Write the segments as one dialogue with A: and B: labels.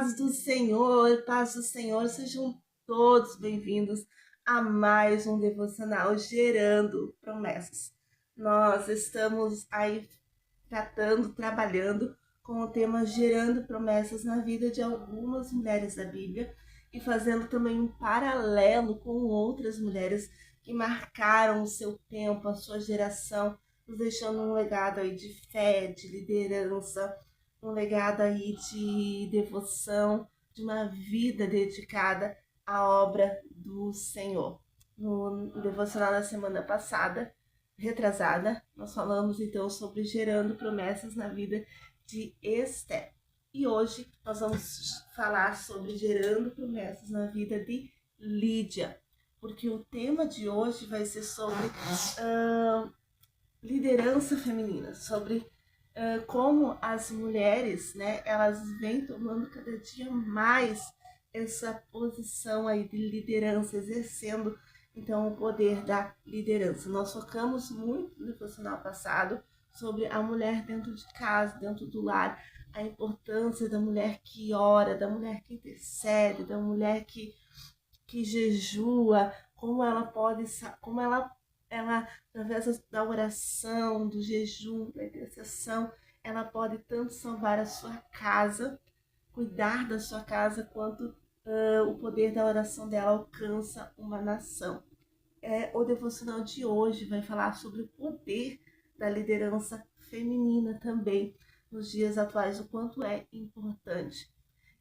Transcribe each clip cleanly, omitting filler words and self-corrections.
A: Paz do Senhor, sejam todos bem-vindos a mais um devocional Gerando Promessas. Nós estamos aí trabalhando com o tema Gerando Promessas na vida de algumas mulheres da Bíblia e fazendo também um paralelo com outras mulheres que marcaram o seu tempo, a sua geração, nos deixando um legado aí de fé, de liderança, um legado aí de devoção, de uma vida dedicada à obra do Senhor. No devocional da semana passada, retrasada, nós falamos então sobre gerando promessas na vida de Esther. E hoje nós vamos falar sobre gerando promessas na vida de Lídia, porque o tema de hoje vai ser sobre liderança feminina, sobre como as mulheres, né, elas vêm tomando cada dia mais essa posição aí de liderança, exercendo então o poder da liderança. Nós focamos muito no devocional passado sobre a mulher dentro de casa, dentro do lar, a importância da mulher que ora, da mulher que intercede, da mulher que jejua, como ela pode, como ela através da oração, do jejum, da intercessão, ela pode tanto salvar a sua casa, cuidar da sua casa, quanto o poder da oração dela alcança uma nação. O devocional de hoje vai falar sobre o poder da liderança feminina também, nos dias atuais, o quanto é importante.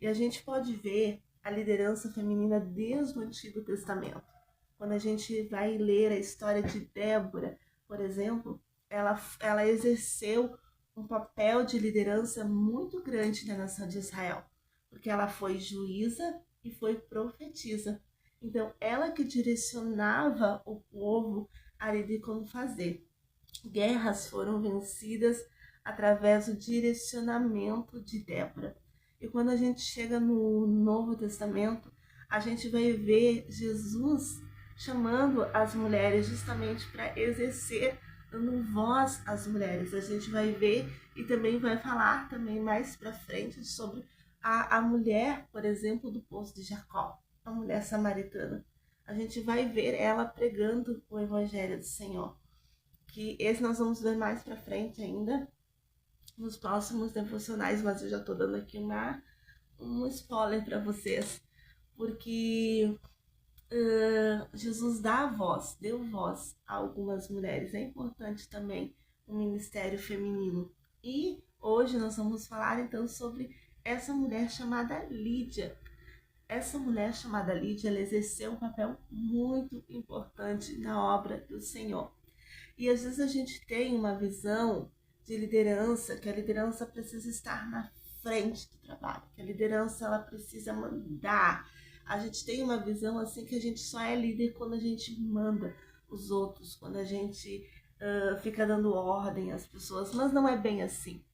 A: E a gente pode ver a liderança feminina desde o Antigo Testamento. Quando a gente vai ler a história de Débora, por exemplo, ela exerceu um papel de liderança muito grande na nação de Israel, porque ela foi juíza e foi profetisa. Então, ela que direcionava o povo ali de como fazer. Guerras foram vencidas através do direcionamento de Débora. E quando a gente chega no Novo Testamento, a gente vai ver Jesus chamando as mulheres justamente para exercer, dando voz às mulheres. A gente vai ver e também vai falar também mais para frente sobre a mulher, por exemplo, do poço de Jacó, a mulher samaritana. A gente vai ver ela pregando o evangelho do Senhor, que esse nós vamos ver mais para frente ainda nos próximos devocionais, mas eu já estou dando aqui um spoiler para vocês, porque Jesus deu voz a algumas mulheres. É importante também o ministério feminino. E hoje nós vamos falar então sobre essa mulher chamada Lídia. Essa mulher chamada Lídia, ela exerceu um papel muito importante na obra do Senhor. E às vezes a gente tem uma visão de liderança, que a liderança precisa estar na frente do trabalho, que a liderança ela precisa mandar. A gente tem uma visão assim que a gente só é líder quando a gente manda os outros, quando a gente fica dando ordem às pessoas, mas não é bem assim.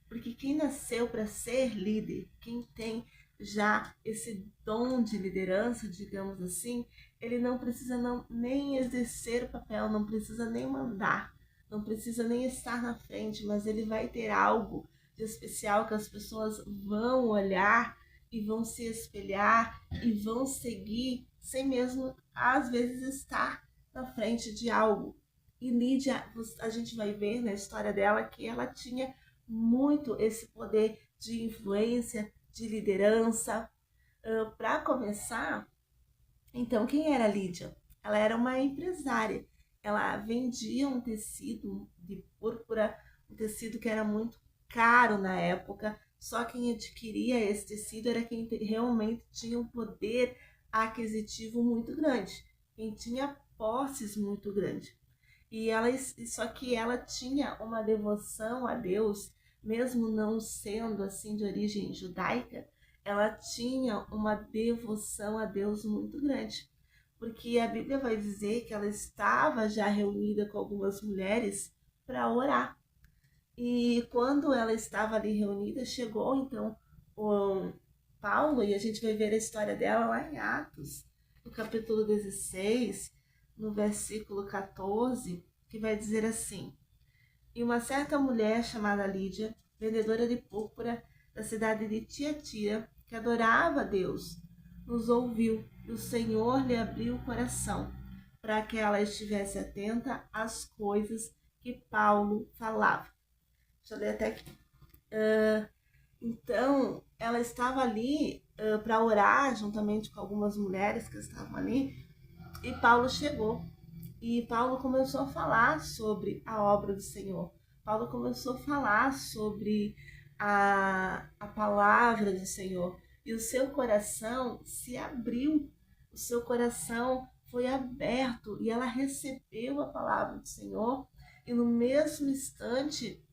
A: Porque quem nasceu para ser líder, quem tem já esse dom de liderança, digamos assim, ele não precisa nem exercer o papel, não precisa nem mandar, não precisa nem estar na frente, mas ele vai ter algo de especial que as pessoas vão olhar e vão se espelhar e vão seguir sem mesmo, às vezes, estar na frente de algo. E Lídia, a gente vai ver na história dela que ela tinha muito esse poder de influência, de liderança. Para começar, então, quem era Lídia? Ela era uma empresária. Ela vendia um tecido de púrpura, um tecido que era muito caro na época. Só quem adquiria esse tecido era quem realmente tinha um poder aquisitivo muito grande, quem tinha posses muito grandes. Só que ela tinha uma devoção a Deus, mesmo não sendo assim de origem judaica, ela tinha uma devoção a Deus muito grande, porque a Bíblia vai dizer que ela estava já reunida com algumas mulheres para orar. E quando ela estava ali reunida, chegou então o Paulo, e a gente vai ver a história dela lá em Atos, no capítulo 16, no versículo 14, que vai dizer assim: E uma certa mulher chamada Lídia, vendedora de púrpura da cidade de Tiatira, que adorava a Deus, nos ouviu e o Senhor lhe abriu o coração para que ela estivesse atenta às coisas que Paulo falava. Deixa eu ler até aqui. Então, ela estava ali para orar, juntamente com algumas mulheres que estavam ali, e Paulo chegou. E Paulo começou a falar sobre a obra do Senhor. Paulo começou a falar sobre a palavra do Senhor. E o seu coração se abriu, o seu coração foi aberto e ela recebeu a palavra do Senhor. E no mesmo instante,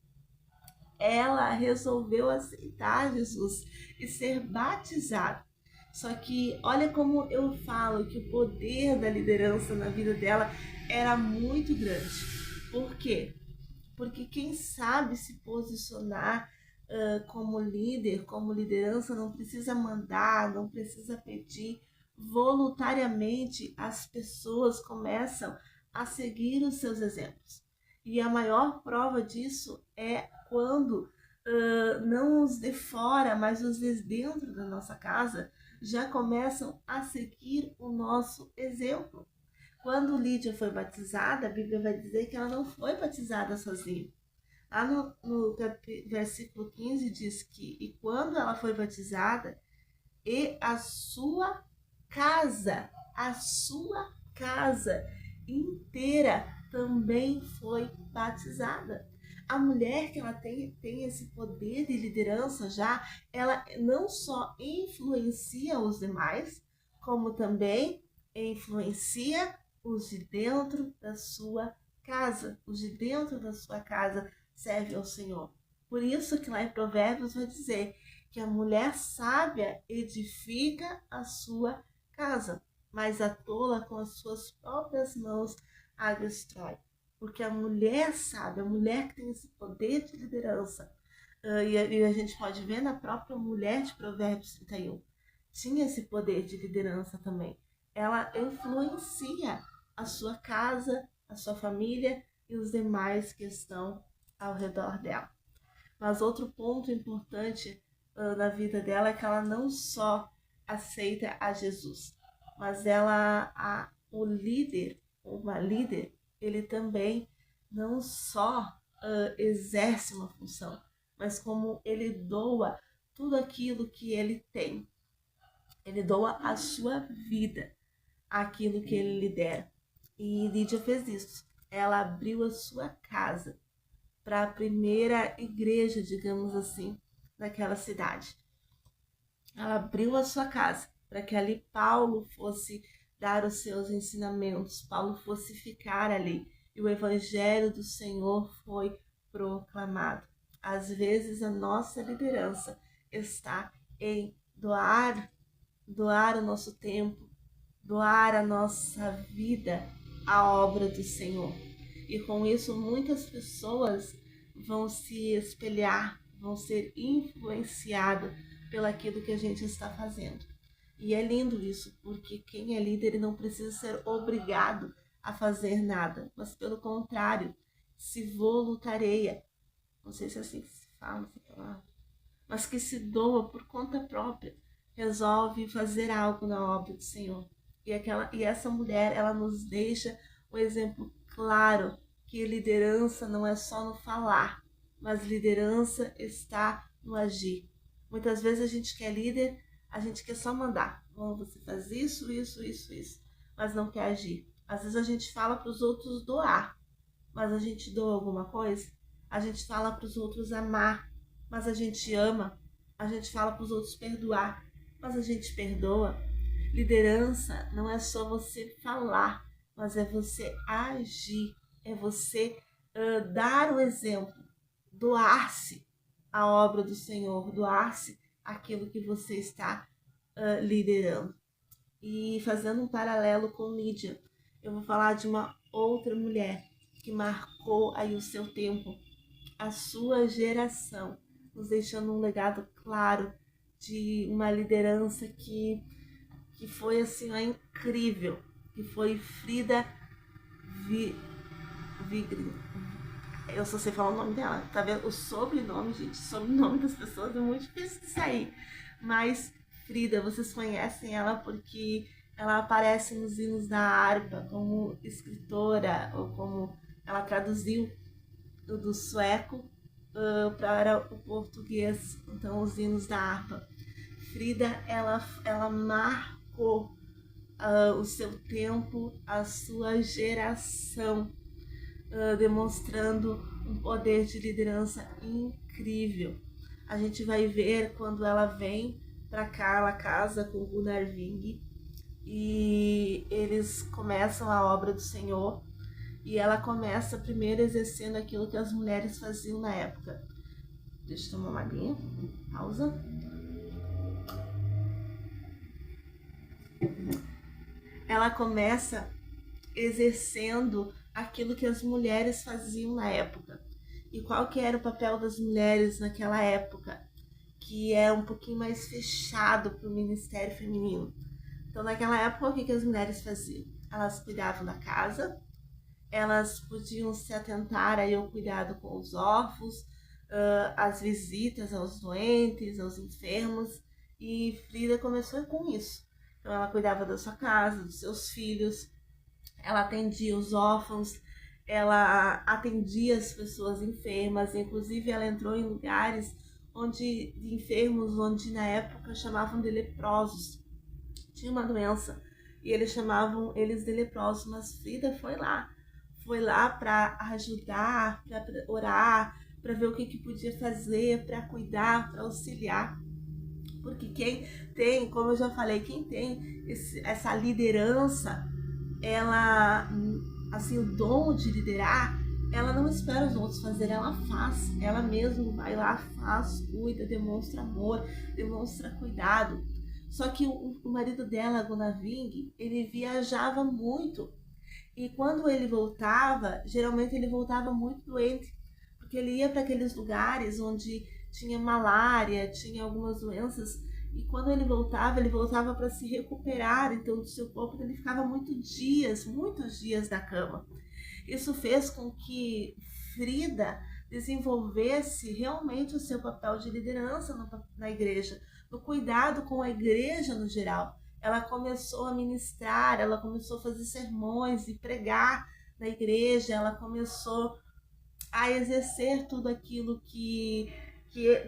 A: ela resolveu aceitar Jesus e ser batizada. Só que olha como eu falo que o poder da liderança na vida dela era muito grande. Por quê? Porque quem sabe se posicionar como líder, como liderança, não precisa mandar, não precisa pedir. Voluntariamente as pessoas começam a seguir os seus exemplos. E a maior prova disso é quando não os de fora, mas os de dentro da nossa casa já começam a seguir o nosso exemplo. Quando Lídia foi batizada, a Bíblia vai dizer que ela não foi batizada sozinha. Lá no versículo 15 diz que, e quando ela foi batizada, e a sua casa inteira também foi batizada. A mulher que ela tem esse poder de liderança já, ela não só influencia os demais, como também influencia os de dentro da sua casa. Os de dentro da sua casa servem ao Senhor. Por isso que lá em Provérbios vai dizer que a mulher sábia edifica a sua casa, mas a tola com as suas próprias mãos a destrói. Porque a mulher sábia, a mulher que tem esse poder de liderança, e a gente pode ver na própria mulher de Provérbios 31, tinha esse poder de liderança também. Ela influencia a sua casa, a sua família e os demais que estão ao redor dela. Mas outro ponto importante na vida dela é que ela não só aceita a Jesus, mas o líder, uma líder, ele também não só exerce uma função, mas como ele doa tudo aquilo que ele tem. Ele doa a sua vida àquilo que ele lidera. E Lídia fez isso. Ela abriu a sua casa para a primeira igreja, digamos assim, daquela cidade. Ela abriu a sua casa para que ali Paulo fosse dar os seus ensinamentos, Paulo fosse ficar ali e o evangelho do Senhor foi proclamado. Às vezes a nossa liderança está em doar o nosso tempo, doar a nossa vida à obra do Senhor. E com isso muitas pessoas vão se espelhar, vão ser influenciadas pelaquilo que a gente está fazendo. E é lindo isso, porque quem é líder ele não precisa ser obrigado a fazer nada, mas pelo contrário, se voluntaria. Não sei se é assim que se fala essa palavra, mas que se doa por conta própria, resolve fazer algo na obra do Senhor. E essa mulher, ela nos deixa um exemplo claro que liderança não é só no falar, mas liderança está no agir. Muitas vezes a gente quer líder, a gente quer só mandar. Oh, você faz isso, mas não quer agir. Às vezes a gente fala para os outros doar, mas a gente doa alguma coisa. A gente fala para os outros amar, mas a gente ama. A gente fala para os outros perdoar, mas a gente perdoa. Liderança não é só você falar, mas é você agir, é você dar o exemplo, doar-se à obra do Senhor, doar-se àquilo que você está liderando. E fazendo um paralelo com Lídia, eu vou falar de uma outra mulher que marcou aí o seu tempo, a sua geração, nos deixando um legado claro de uma liderança que foi assim, incrível, que foi Frida Vigrin. Eu só sei falar o nome dela, tá vendo? O sobrenome, gente, o sobrenome das pessoas é muito difícil de sair. Mas Frida, vocês conhecem ela porque ela aparece nos hinos da harpa como escritora, ou como ela traduziu do sueco para o português, então os hinos da harpa. Frida, ela marcou o seu tempo, a sua geração, demonstrando um poder de liderança incrível. A gente vai ver quando ela vem para cá, ela casa com Gunnar Wing e eles começam a obra do Senhor, e ela começa primeiro exercendo aquilo que as mulheres faziam na época. Deixa eu tomar uma aguinha, pausa. Ela começa exercendo aquilo que as mulheres faziam na época. E qual que era o papel das mulheres naquela época? Que é um pouquinho mais fechado para o ministério feminino. Então, naquela época, o que as mulheres faziam? Elas cuidavam da casa, elas podiam se atentar aí ao cuidado com os órfãos, as visitas aos doentes, aos enfermos, e Frida começou com isso. Então, ela cuidava da sua casa, dos seus filhos, ela atendia os órfãos, ela atendia as pessoas enfermas, inclusive ela entrou em lugares onde de enfermos, onde na época chamavam de leprosos. Tinha uma doença e eles chamavam eles de leprosos, mas Frida foi lá para ajudar, para orar, para ver o que podia fazer, para cuidar, para auxiliar. Porque quem tem, como eu já falei, quem tem essa liderança, ela, assim, o dom de liderar, ela não espera os outros fazer, ela faz, ela mesma vai lá, faz, cuida, demonstra amor, demonstra cuidado. Só que o marido dela, Gunnar Wing, ele viajava muito, e quando ele voltava, geralmente ele voltava muito doente, porque ele ia para aqueles lugares onde tinha malária, tinha algumas doenças, e quando ele voltava para se recuperar, então do seu corpo ele ficava muitos dias na cama. Isso fez com que Frida desenvolvesse realmente o seu papel de liderança na igreja, no cuidado com a igreja no geral. Ela começou a ministrar, ela começou a fazer sermões e pregar na igreja, ela começou a exercer tudo aquilo que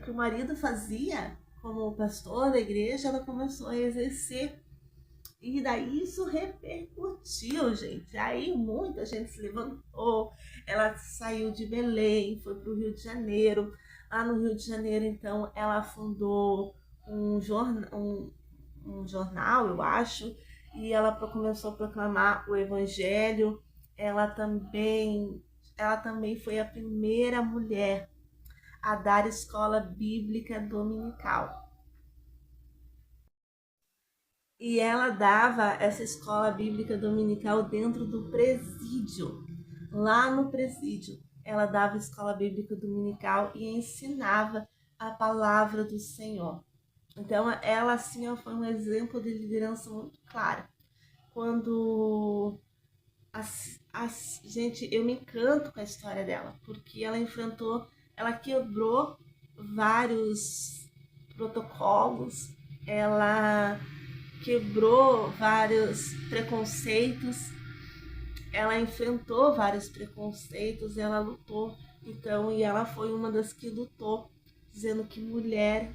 A: o marido fazia como pastor da igreja, ela começou a exercer. E daí isso repercutiu, gente. Aí muita gente se levantou, ela saiu de Belém, foi para o Rio de Janeiro. Lá no Rio de Janeiro, então, ela fundou um jornal, eu acho, e ela começou a proclamar o evangelho. Ela também foi a primeira mulher a dar escola bíblica dominical. E ela dava essa escola bíblica dominical dentro do presídio. Lá no presídio, ela dava escola bíblica dominical e ensinava a palavra do Senhor. Então, ela assim foi um exemplo de liderança muito clara. Quando gente, eu me encanto com a história dela, porque ela quebrou vários protocolos, ela quebrou vários preconceitos, ela enfrentou vários preconceitos, ela lutou, então, e ela foi uma das que lutou, dizendo que mulher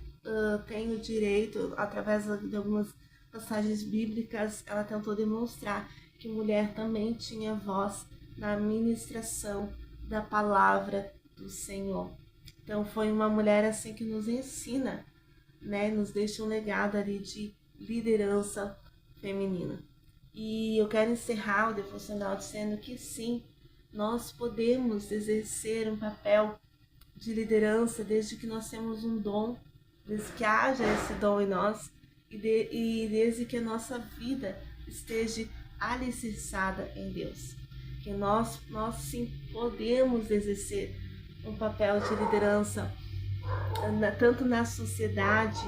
A: tem o direito, através de algumas passagens bíblicas, ela tentou demonstrar que mulher também tinha voz na ministração da palavra do Senhor. Então foi uma mulher assim que nos ensina, né, nos deixa um legado ali de liderança feminina. E eu quero encerrar o devocional dizendo que sim, nós podemos exercer um papel de liderança desde que nós temos um dom, desde que haja esse dom em nós e desde que a nossa vida esteja alicerçada em Deus. Que nós sim podemos exercer um papel de liderança tanto na sociedade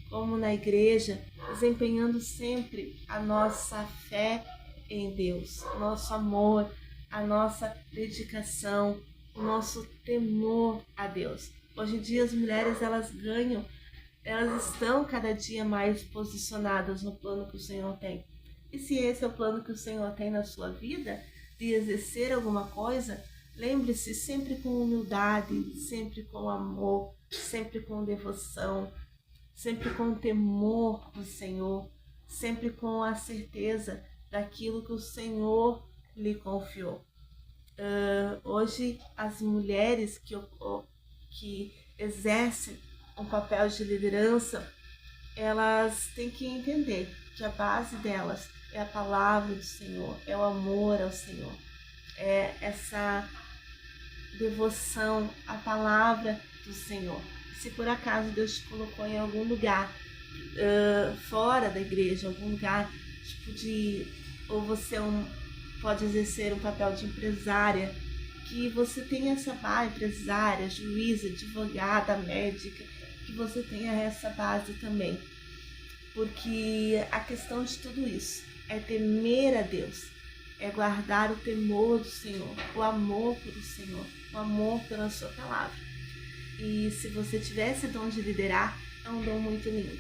A: como na igreja, desempenhando sempre a nossa fé em Deus, nosso amor, a nossa dedicação, o nosso temor a Deus. Hoje em dia as mulheres elas ganham elas estão cada dia mais posicionadas no plano que o Senhor tem. E se esse é o plano que o Senhor tem na sua vida, de exercer alguma coisa, lembre-se sempre com humildade, sempre com amor, sempre com devoção, sempre com temor do Senhor, sempre com a certeza daquilo que o Senhor lhe confiou. Hoje, as mulheres que exercem um papel de liderança, elas têm que entender que a base delas é a palavra do Senhor, é o amor ao Senhor, é essa devoção à palavra do Senhor. Se por acaso Deus te colocou em algum lugar fora da igreja, algum lugar tipo ou você pode exercer um papel de empresária, que você tenha essa base, empresária, juíza, advogada, médica, que você tenha essa base também. Porque a questão de tudo isso é temer a Deus, é guardar o temor do Senhor, o amor pelo Senhor, o amor pela sua palavra. E se você tiver esse dom de liderar, é um dom muito lindo.